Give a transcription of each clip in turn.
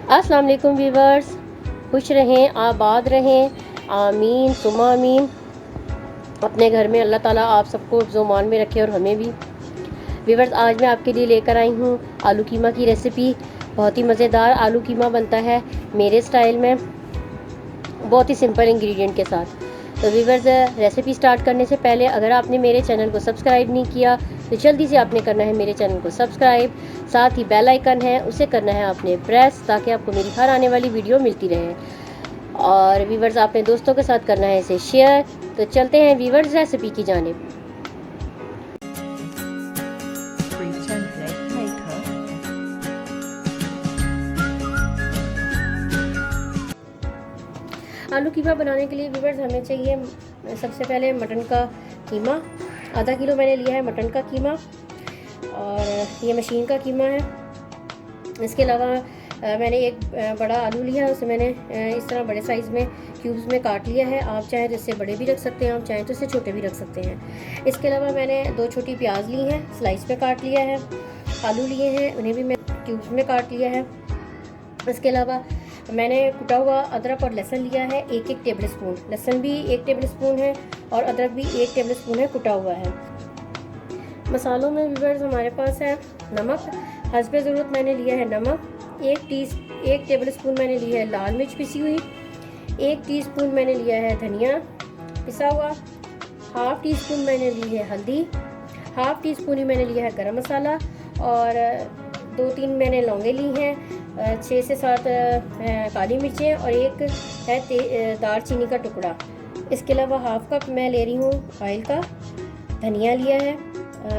अस्सलाम वालेकुम व्यूवर्स, खुश रहें, आबाद रहें, आमीन सुमा आमीन। अपने घर में अल्लाह ताला आप सबको ज़ुमान में रखे और हमें भी। व्यूवर्स, आज मैं आपके लिए लेकर आई हूँ आलू कीमा की रेसिपी। बहुत ही मज़ेदार आलू कीमा बनता है मेरे स्टाइल में, बहुत ही सिंपल इंग्रेडिएंट के साथ। तो व्यूवर्स, रेसिपी स्टार्ट करने से पहले अगर आपने मेरे चैनल को सब्सक्राइब नहीं किया तो जल्दी से आपने करना है मेरे चैनल को सब्सक्राइब। साथ ही बेल आइकन है उसे करना है आपने प्रेस, ताकि आपको मेरी हर आने वाली वीडियो मिलती रहे। और व्यूवर्स, आपने दोस्तों के साथ करना है इसे शेयर। तो चलते हैं व्यूवर्स रेसिपी की जानिब। आलू कीमा बनाने के लिए व्यूवर्स हमें चाहिए सबसे पहले मटन का कीमा। आधा किलो मैंने लिया है मटन का कीमा, और ये मशीन का कीमा है। इसके अलावा मैंने एक बड़ा आलू लिया है, उसे मैंने इस तरह बड़े साइज़ में क्यूब्स में काट लिया है। आप चाहें तो इससे बड़े भी रख सकते हैं, आप चाहें तो इससे छोटे भी रख सकते हैं। इसके अलावा मैंने 2 छोटी प्याज ली हैं, स्लाइस में काट लिया है। आलू लिए हैं, उन्हें भी मैं क्यूब्स में काट लिया है। इसके अलावा मैंने कुटा हुआ अदरक और लहसुन लिया है, 1-1 टेबल स्पून। लहसुन भी 1 टेबल स्पून है और अदरक भी 1 टेबल स्पून है, कुटा हुआ है। मसालों में व्यूअर्स हमारे पास है नमक, हस्बे ज़रूरत मैंने लिया है नमक। 1 टेबल स्पून मैंने लिया है लाल मिर्च पिसी हुई। 1 टीस्पून मैंने लिया है धनिया पिसा हुआ। हाफ़ टी स्पून मैंने ली है हल्दी। हाफ़ टी स्पून ही मैंने लिया है गरम मसाला। और 2-3 मैंने लौंगे ली हैं, 6 से 7 काली मिर्चें और 1 है दालचीनी का टुकड़ा। इसके अलावा हाफ़ कप मैं ले रही हूँ ऑयल का। धनिया लिया है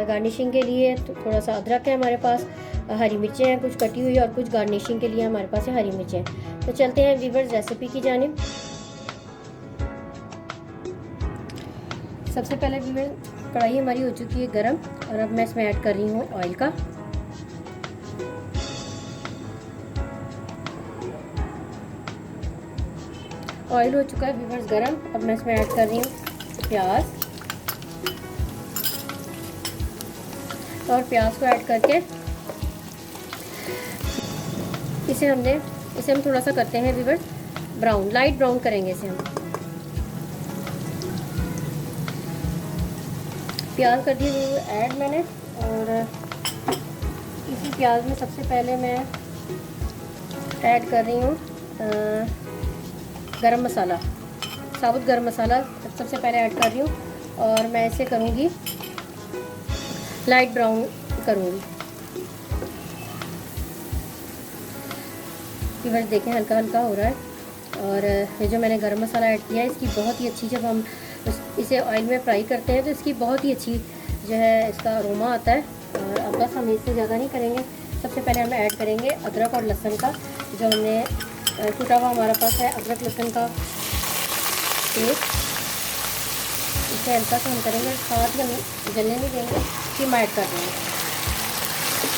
गार्निशिंग के लिए, तो थोड़ा सा अदरक है हमारे पास, हरी मिर्चें हैं कुछ कटी हुई, और कुछ गार्निशिंग के लिए हमारे पास है हरी मिर्चें। तो चलते हैं व्यूअर्स रेसिपी की जानिब। सबसे पहले व्यूअर्स, कढ़ाई हमारी हो चुकी है गरम, और अब मैं इसमें ऐड कर रही हूँ ऑयल का। ऑयल हो चुका है व्यूअर्स गरम, अब मैं इसमें ऐड कर रही हूँ प्याज। और प्याज को ऐड करके इसे हम थोड़ा सा करते हैं व्यूअर्स ब्राउन, लाइट ब्राउन करेंगे इसे हम। प्याज कर दिए ऐड मैंने, और इसी प्याज में सबसे पहले मैं ऐड कर रही हूँ गरम मसाला, साबुत गरम मसाला सबसे पहले ऐड कर रही हूँ, और मैं इसे करूँगी लाइट ब्राउन करूँगी। व्यूअर्स देखें हल्का हल्का हो रहा है। और ये जो मैंने गरम मसाला ऐड किया है, इसकी बहुत ही अच्छी, जब हम इसे ऑयल में फ्राई करते हैं तो इसकी बहुत ही अच्छी जो है इसका अरोमा आता है। और अब बस हम इससे ज़्यादा नहीं करेंगे। सबसे पहले हम ऐड करेंगे अदरक और लहसुन का, जो हमने कुटा हुआ हमारा पास है अदरक लहसुन का पेस्ट। इसे हल्का सा हम करेंगे, हाथ जलने नहीं देंगे, कीमा ऐड कर देंगे।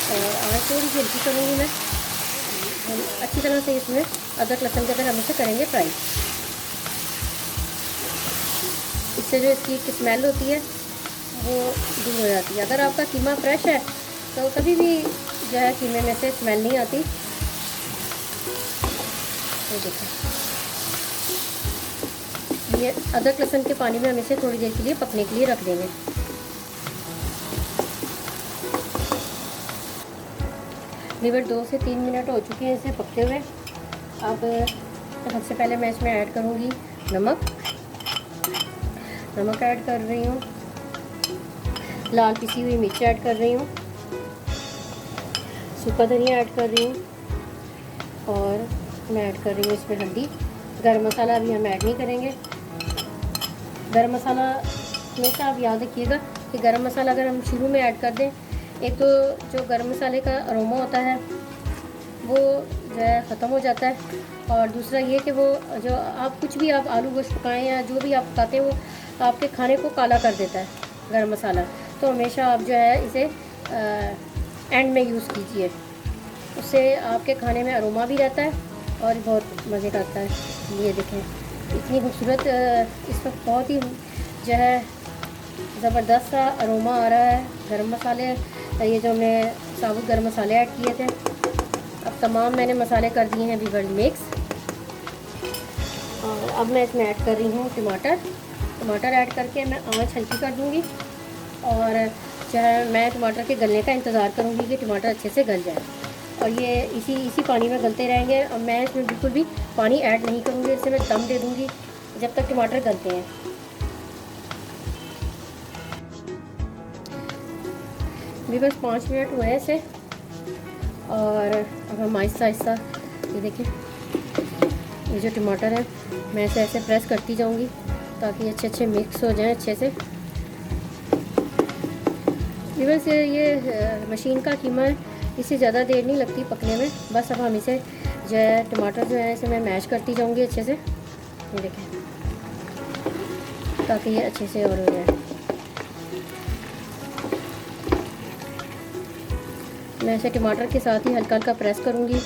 और आज थोड़ी सी हल्की करूँगी मैं, हम अच्छी तरह से इसमें अदरक लहसुन के अंदर हम इसे करेंगे फ्राई। इससे जो इसकी एक स्मेल होती है वो दूर हो जाती है। अगर आपका कीमा फ्रेश है तो कभी भी जो है कीमे में से स्मेल नहीं आती। तो देखो, ये अदरक लहसुन के पानी में हम इसे थोड़ी देर के लिए पकने के लिए रख देंगे। लीवर 2 से 3 मिनट हो चुके हैं इसे पकते हुए। अब सबसे पहले मैं इसमें ऐड करूँगी नमक ऐड कर रही हूँ, लाल पिसी हुई मिर्च ऐड कर रही हूँ, सूखा धनिया ऐड कर रही हूँ, और मैं ऐड कर रही हूँ इसमें हल्दी। गरम मसाला अभी हम ऐड नहीं करेंगे। गरम मसाला हमेशा आप याद रखिएगा कि गरम मसाला अगर हम शुरू में ऐड कर दें, एक तो जो गरम मसाले का अरोमा होता है वो जो है ख़त्म हो जाता है, और दूसरा ये कि वो जो आप कुछ भी आप आलू गोश्त पकाएं या जो भी आप पकाते हैं वो आपके खाने को काला कर देता है गरम मसाला। तो हमेशा आप जो है इसे एंड में यूज़ कीजिए, उससे आपके खाने में अरोमा भी रहता है और बहुत मज़े का आता है। ये देखें इतनी खूबसूरत इस वक्त बहुत ही जो है ज़बरदस्त सा अरोमा आ रहा है। गरम मसाले, ये जो हमने साबुत गरम मसाले ऐड किए थे, अब तमाम मैंने मसाले कर दिए हैं वीवर्स मिक्स। और अब मैं इसमें ऐड कर रही हूँ टमाटर ऐड करके मैं आंच हल्की कर दूँगी। और जो है मैं टमाटर के गलने का इंतज़ार करूँगी कि टमाटर अच्छे से गल जाए। और ये इसी पानी में गलते रहेंगे। और मैं इसमें बिल्कुल भी पानी ऐड नहीं करूँगी, इससे मैं दम दे दूँगी जब तक टमाटर गलते हैं। भी बस 5 मिनट हुए हैं इसे। और अब हम आहिस्ता आहिस्ता, ये देखिए ये जो टमाटर है मैं इसे ऐसे प्रेस करती जाऊँगी ताकि अच्छे मिक्स हो जाएं अच्छे से। बस ये मशीन का कीमा है, इससे ज़्यादा देर नहीं लगती पकने में। बस अब हम इसे जो है टमाटर जो है इसे मैं मैश करती जाऊँगी अच्छे से, ये देखें, ताकि ये अच्छे से और हो जाए। मैं इसे टमाटर के साथ ही हल्का हल्का प्रेस करूँगी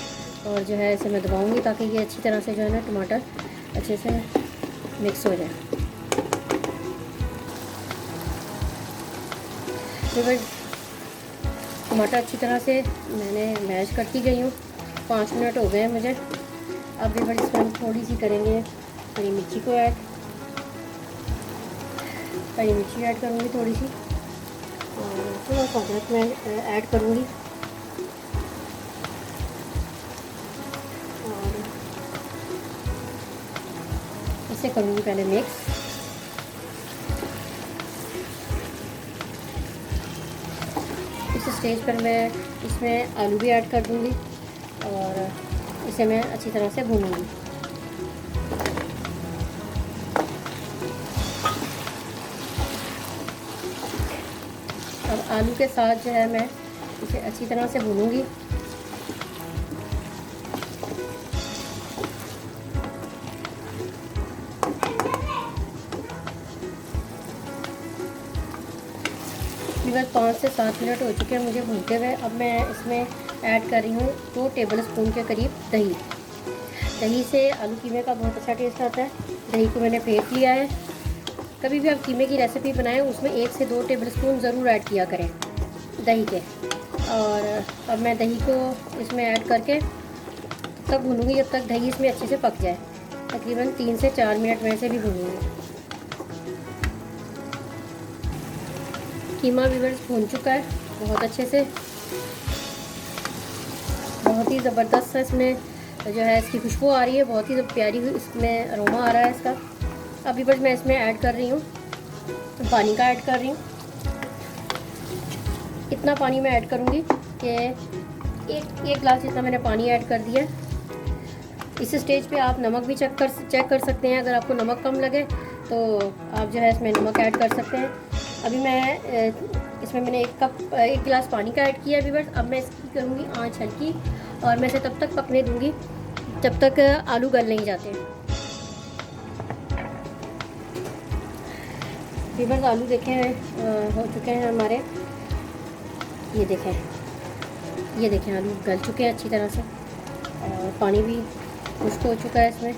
और जो है इसे मैं दबाऊँगी ताकि ये अच्छी तरह से जो है ना टमाटर अच्छे से मिक्स हो जाए। तो टमाटर अच्छी तरह से मैंने मैश करती गई हूँ। 5 मिनट हो गए हैं मुझे। अब भी बड़ी इसमें थोड़ी सी करेंगे हरी मिर्ची को ऐड। हरी मिर्ची ऐड करूँगी थोड़ी सी, और थोड़ा सा अदरक मैं ऐड करूँगी। और इसे करूँगी पहले मिक्स। इस स्टेज पर मैं इसमें आलू भी ऐड कर दूँगी और इसे मैं अच्छी तरह से भूनूँगी। अब आलू के साथ जो है मैं इसे अच्छी तरह से भूनूँगी। बस 5 से 7 मिनट हो चुके हैं मुझे भूनते हुए। अब मैं इसमें ऐड कर रही हूँ 2 टेबलस्पून के करीब दही। दही से आलू कीमे का बहुत अच्छा टेस्ट आता है। दही को मैंने फेंट लिया है। कभी भी आप कीमे की रेसिपी बनाएं उसमें 1 से 2 टेबलस्पून ज़रूर ऐड किया करें दही के। और अब मैं दही को इसमें ऐड करके तब भूनूँगी जब तक दही इसमें अच्छे से पक जाए। तकरीबन 3 से 4 मिनट में इसे भी भूनूँगी। कीमा वीवर्स भून चुका है बहुत अच्छे से, बहुत ही ज़बरदस्त सा इसमें जो है इसकी खुशबू आ रही है, बहुत ही प्यारी इसमें अरोमा आ रहा है इसका। अभी बस मैं इसमें ऐड कर रही हूँ पानी का ऐड कर रही हूँ। इतना पानी मैं ऐड करूँगी कि एक गिलास जितना मैंने पानी ऐड कर दिया। इस स्टेज पे आप नमक भी चेक कर सकते हैं। अगर आपको नमक कम लगे तो आप जो है इसमें नमक ऐड कर सकते हैं। अभी मैं इसमें मैंने 1 गिलास पानी का ऐड किया है वीवर्स। अब मैं इसकी करूँगी आंच हल्की और मैं इसे तब तक पकने दूँगी जब तक आलू गल नहीं जाते। वीवर्स आलू देखें हो चुके हैं हमारे, ये देखें आलू गल चुके हैं अच्छी तरह से और पानी भी खुश्क हो चुका है इसमें।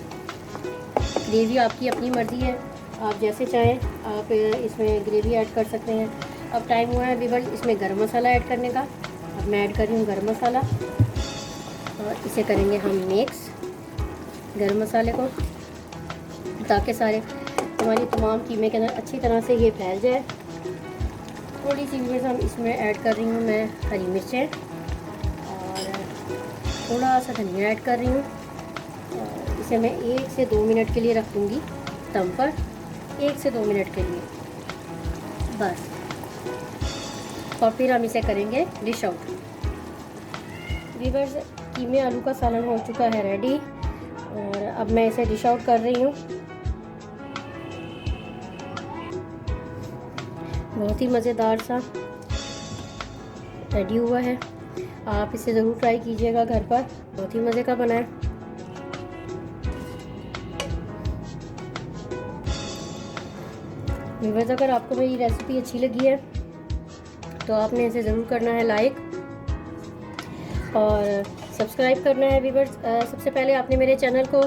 ग्रेवी आपकी अपनी मर्ज़ी है, आप जैसे चाहें आप इसमें ग्रेवी ऐड कर सकते हैं। अब टाइम हुआ है वीवर्स इसमें गरम मसाला ऐड करने का। अब मैं ऐड कर रही हूँ गरम मसाला और इसे करेंगे हम मिक्स गरम मसाले को, ताकि सारे हमारी तमाम कीमे के अंदर अच्छी तरह से ये फैल जाए। थोड़ी सी वीवर्स हम इसमें ऐड कर रही हूँ मैं हरी मिर्चें और थोड़ा सा धनिया ऐड कर रही हूँ। और इसे मैं 1 से 2 मिनट के लिए रख दूँगी दम पर, 1 से 2 मिनट के लिए बस। और फिर हम इसे करेंगे डिश आउट। वीवर्स कीमे आलू का सालन हो चुका है रेडी और अब मैं इसे डिश आउट कर रही हूँ। बहुत ही मज़ेदार सा रेडी हुआ है। आप इसे ज़रूर ट्राई कीजिएगा घर पर, बहुत ही मज़े का बना है। वीवर्स अगर आपको मेरी रेसिपी अच्छी लगी है तो आपने इसे ज़रूर करना है लाइक और सब्सक्राइब करना है वीवर्स। सबसे पहले आपने मेरे चैनल को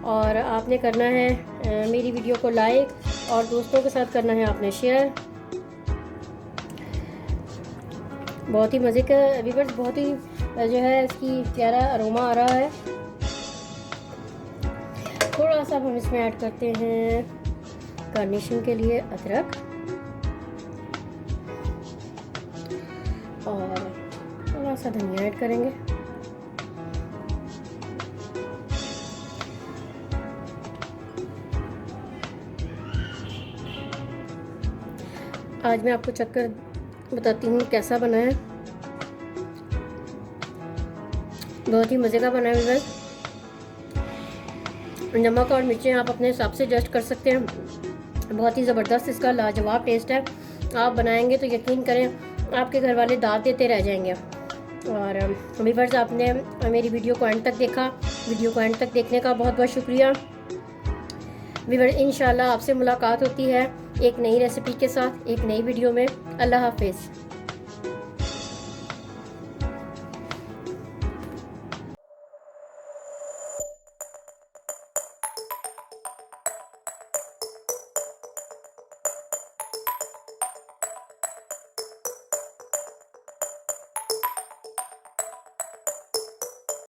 और आपने करना है मेरी वीडियो को लाइक और दोस्तों के साथ करना है आपने शेयर। बहुत ही मज़े का वीवर्स, बहुत ही जो है इसकी प्यारा अरोमा आ रहा है। थोड़ा सा हम इसमें ऐड करते हैं गार्निशिंग के लिए अदरक और थोड़ा सा धनिया ऐड करेंगे। आज मैं आपको चक्कर बताती हूँ कैसा बना है। बहुत ही मज़े का बना है बस। नमक और मिर्चें आप अपने हिसाब से एडजस्ट कर सकते हैं। बहुत ही ज़बरदस्त इसका लाजवाब टेस्ट है। आप बनाएंगे तो यकीन करें आपके घर वाले दाद देते रह जाएंगे। और व्यूअर्स, आपने मेरी वीडियो को एंड तक देखा। वीडियो को एंड तक देखने का बहुत बहुत शुक्रिया। व्यूअर्स, इंशाल्लाह आपसे मुलाकात होती है एक नई रेसिपी के साथ, एक नई वीडियो में। अल्लाह हाफिज़।